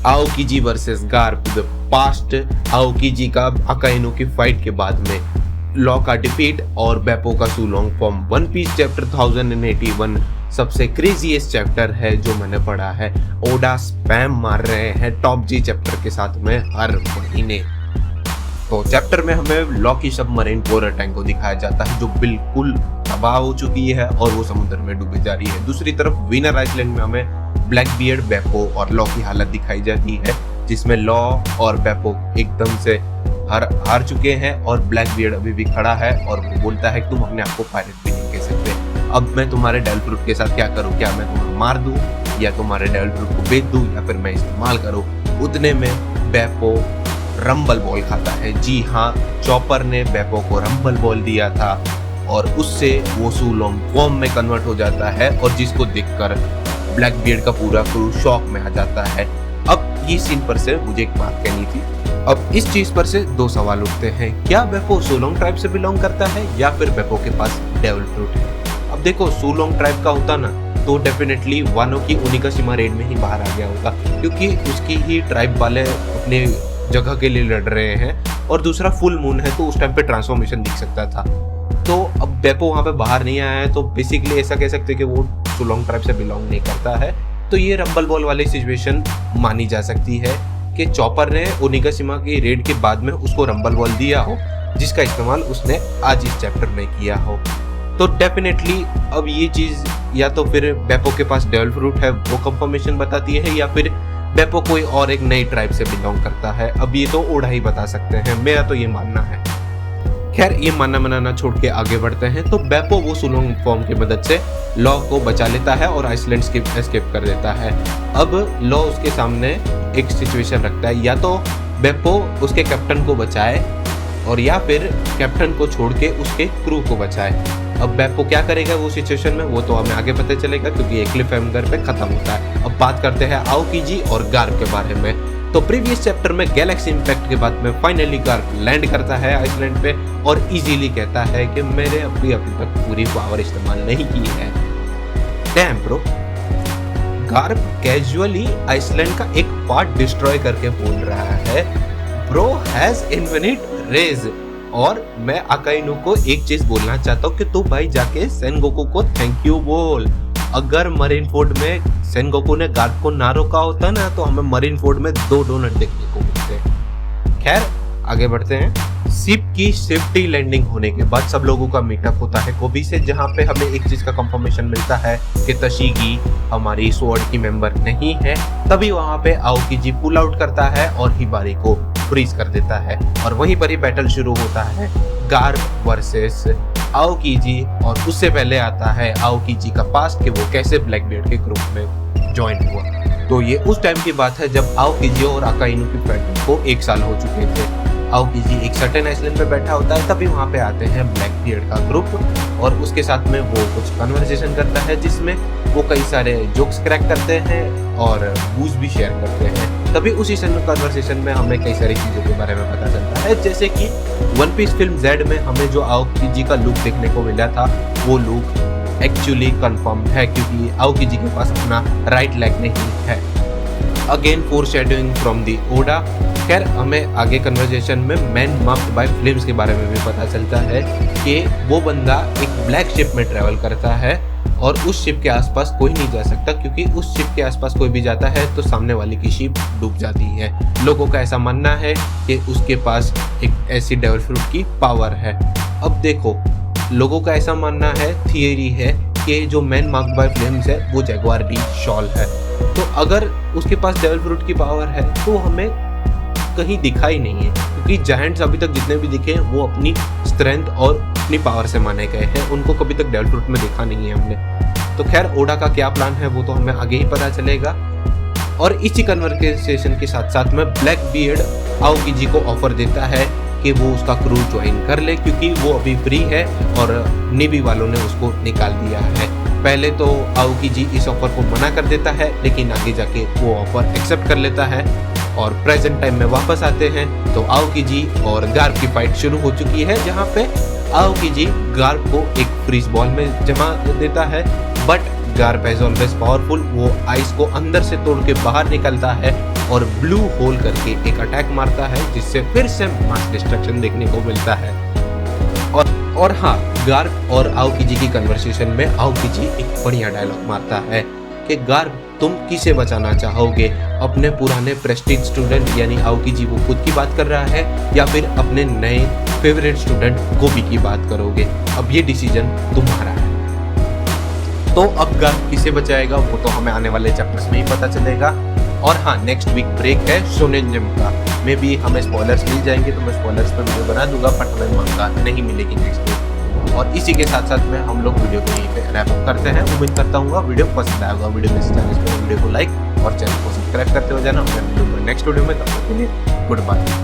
आओकीजी versus Garp the past. आओकीजी का अकाइनो की fight के बाद में लॉ का डिफीट और बेपो का सुलोंग फॉर्म। वन पीस चैप्टर 1081 सबसे क्रेजीएस्ट चैप्टर है जो मैंने पढ़ा है। ओडा स्पैम मार रहे हैं टॉप जी चैप्टर के साथ में हर महीने। तो चैप्टर में हमें लॉ की सबमरीन पोरर टैंक को दिखाया जाता है जो बिल्कुल तबाह हो चुकी है और वो समुद्र में डूबी जा रही है। दूसरी तरफ विनर आइसलैंड में हमें ब्लैक बियर्ड, बेपो और लॉ की हालत दिखाई जाती है जिसमें लॉ और बेपो एकदम से हार चुके हैं और ब्लैक बियर्ड अभी भी खड़ा है और वो बोलता है कि तुम अपने आप को पायरेट भी नहीं कह सकते। अब मैं तुम्हारे डेविल फ्रूट के साथ क्या करूं? क्या मैं तुम्हें मार दूं या तुम्हारे डेविल फ्रूट को बेच दूं या फिर मैं इस्तेमाल करूं? उतने में बेपो रंबल बॉल खाता है। जी हाँ, चॉपर ने बेपो को रंबल बॉल दिया था और उससे वो सुलोंग फॉर्म में कन्वर्ट हो जाता है और जिसको देखकर ब्लैक बियर्ड का पूरा क्रू शॉक में आ जाता है। अब ये सीन पर से मुझे एक बात कहनी थी। अब इस चीज पर से दो सवाल उठते हैं, क्या बेपो सुलोंग ट्राइब से बिलोंग करता है या फिर बेपो के पास डेविल फ्रूट है? अब देखो, सुलोंग ट्राइब का होता ना तो डेफिनेटली वानो की ओनिगाशिमा रेड में ही बाहर आ गया होगा क्योंकि उसकी ही ट्राइब वाले अपने जगह के लिए लड़ रहे हैं और दूसरा फुल मून है तो उस टाइम पे ट्रांसफॉर्मेशन दिख सकता था। तो अब बेपो वहां पे बाहर नहीं आया है तो बेसिकली ऐसा कह सकते हैं कि वो सुलोंग ट्राइब से बिलोंग नहीं करता है। तो ये रंबल बॉल वाली सिचुएशन मानी जा सकती है कि चॉपर ने ओनिगाशिमा की रेड के बाद में उसको रंबल बॉल दिया हो जिसका इस्तेमाल उसने आज इस चैप्टर में किया हो। तो डेफिनेटली अब ये चीज या तो फिर बेपो के पास डेविल फ्रूट है वो कंफर्मेशन बताती है या फिर बेपो कोई और एक नई ट्राइब से बिलोंग करता है। अब ये तो ओडा ही बता सकते हैं, मेरा तो ये मानना है। खैर, ये मानना मनाना छोड़ के आगे बढ़ते हैं। तो बेपो वो सुलोंग फॉर्म की मदद से लॉ को बचा लेता है और आइसलैंड एस्केप कर देता है। अब लॉ उसके सामने एक सिचुएशन रखता है, या तो बेपो उसके कैप्टन को बचाए और या फिर कैप्टन को छोड़ के उसके क्रू को बचाए। अब बेपो क्या करेगा वो सिचुएशन में, वो तो हमें आगे पता चलेगा क्योंकि एक क्लिफ हैंगर पे खत्म होता है। अब बात करते हैं आओकीजी और गार्प के बारे में। तो प्रीवियस चैप्टर में गैलेक्सी इंपैक्ट के बाद में फाइनली गार्प लैंड करता है आइसलैंड पे और इजीली कहता है कि मैंने अभी तक पूरी पावर इस्तेमाल नहीं की है। Damn bro, Garp casually Iceland का एक पार्ट डिस्ट्रॉय करके बोल रहा है ब्रो हैज इन्फिनिट रेज। और मैं अकाइनो को एक चीज बोलना चाहता हूँ कि तू भाई जाके सेनगोकू को थैंक यू बोल। अगर मरीनफोर्ड में सेनगोकू ने गार्प को ना रोका होता ना तो हमें मरीनफोर्ड में 2 डोनट देखने को मिलते। खैर, आगे बढ़ते हैं। शिप की सेफ्टी लैंडिंग होने के बाद सब लोगों का मीटअप होता है कोबी से, जहां पे हमें एक चीज का कंफर्मेशन मिलता है कि तशीगी हमारी स्वॉर्ड की मेंबर नहीं है। तभी वहां पे आओकीजी पुल आउट करता है और हिबारी को फ्रीज कर देता है और वहीं पर ही बैटल शुरू होता है, गार्प वर्सेस आओकीजी। और उससे पहले आता है आओकीजी का पास्ट कि वो कैसे ब्लैक बियर्ड के ग्रुप में ज्वाइन हुआ। तो ये उस टाइम की बात है जब आओकीजी और अकाइनो की फाइट को 1 साल हो चुके थे। आओकीजी एक सर्टेन आइसलैंड पे बैठा होता है, तभी वहां पे आते हैं ब्लैक बियर्ड का ग्रुप और उसके साथ में वो कुछ कन्वर्सेशन करता है जिसमें वो कई सारे जोक्स क्रैक करते हैं और बूज भी शेयर करते हैं। तभी उसी कन्वर्सेशन में हमें कई सारी चीजों के बारे में पता चलता है, जैसे कि वन पीस फिल्म जेड में हमें जो आओकीजी का लुक देखने को मिला था वो लुक एक्चुअली कंफर्म है क्योंकि आओकीजी के पास अपना राइट लेग नहीं है। Again foreshadowing from the Oda. खैर, हमें आगे कन्वर्सेशन में मैन मार्क्ड बाय फ्लेम्स के बारे में भी पता चलता है कि वो बंदा एक ब्लैक शिप में ट्रैवल करता है और उस शिप के आसपास कोई नहीं जा सकता क्योंकि उस शिप के आसपास कोई भी जाता है तो सामने वाले की शिप डूब जाती है। लोगों का ऐसा मानना है कि उसके पास एक ऐसी डेविल फ्रूट की पावर है। अब देखो, लोगों का ऐसा मानना है, थियरी है कि जो मैन मार्क्ड बाय फ्लेम्स है वो जैगुआर डी शॉल है। तो अगर उसके पास डेविल फ्रूट की पावर है तो हमें कहीं दिखा ही नहीं है क्योंकि जायंट्स अभी तक जितने भी दिखे हैं वो अपनी स्ट्रेंथ और अपनी पावर से माने गए हैं, उनको कभी तक डेविल फ्रूट में देखा नहीं है हमने। तो खैर, ओडा का क्या प्लान है वो तो हमें आगे ही पता चलेगा। और इसी कन्वर्सेशन के साथ साथ में ब्लैक बियर्ड आओकीजी को ऑफर देता है कि वो उसका क्रू ज्वाइन कर ले क्योंकि वो अभी फ्री है और नेवी वालों ने उसको निकाल दिया है। पहले तो आओकीजी इस ऑफर को मना कर देता है लेकिन आगे जाके वो ऑफर एक्सेप्ट कर लेता है और प्रेजेंट टाइम में वापस आते हैं तो आओकीजी और गार्प की फाइट शुरू हो चुकी है जहां पे आओकीजी गार्प को एक फ्रीज बॉल में जमा देता है but Garp as always powerful, वो आइस को अंदर से तोड़ के बाहर निकलता है और ब्लू होल करके एक अटैक मारता है, जिससे फिर से मास डिस्ट्रक्शन देखने को मिलता है। और हाँ, गार्प और आओकी की कन्वर्सेशन में आओकी एक बढ़िया डायलॉग मारता है कि गार्प, तुम किसे बचाना चाहोगे, अपने पुराने प्रेस्टीज स्टूडेंट यानी आओकी, वो खुद की बात कर रहा है, या फिर अपने नए फेवरेट स्टूडेंट गोबी की बात करोगे। अब ये डिसीजन तुम्हारा है। तो अब गार्प किसे बचाएगा वो तो हमें आने वाले चैप्टर्स में ही पता चलेगा। और हाँ, नेक्स्ट वीक ब्रेक है शोनेन जंप का, मे भी हमें स्पॉयलर्स मिल जाएंगे तो मैं स्पॉयलर्स पर वीडियो बना दूंगा, बट हमें मांगा नहीं मिलेगी नेक्स्ट वीक। और इसी के साथ साथ में हम लोग वीडियो को यहीं पे रैप अप करते हैं। उम्मीद करता हूँ वीडियो पसंद आया होगा। वीडियो में वीडियो को लाइक और चैनल को सब्सक्राइब करते हो जाना। मैं मिलूंगा नेक्स्ट वीडियो में, तब तक के लिए गुड बाय।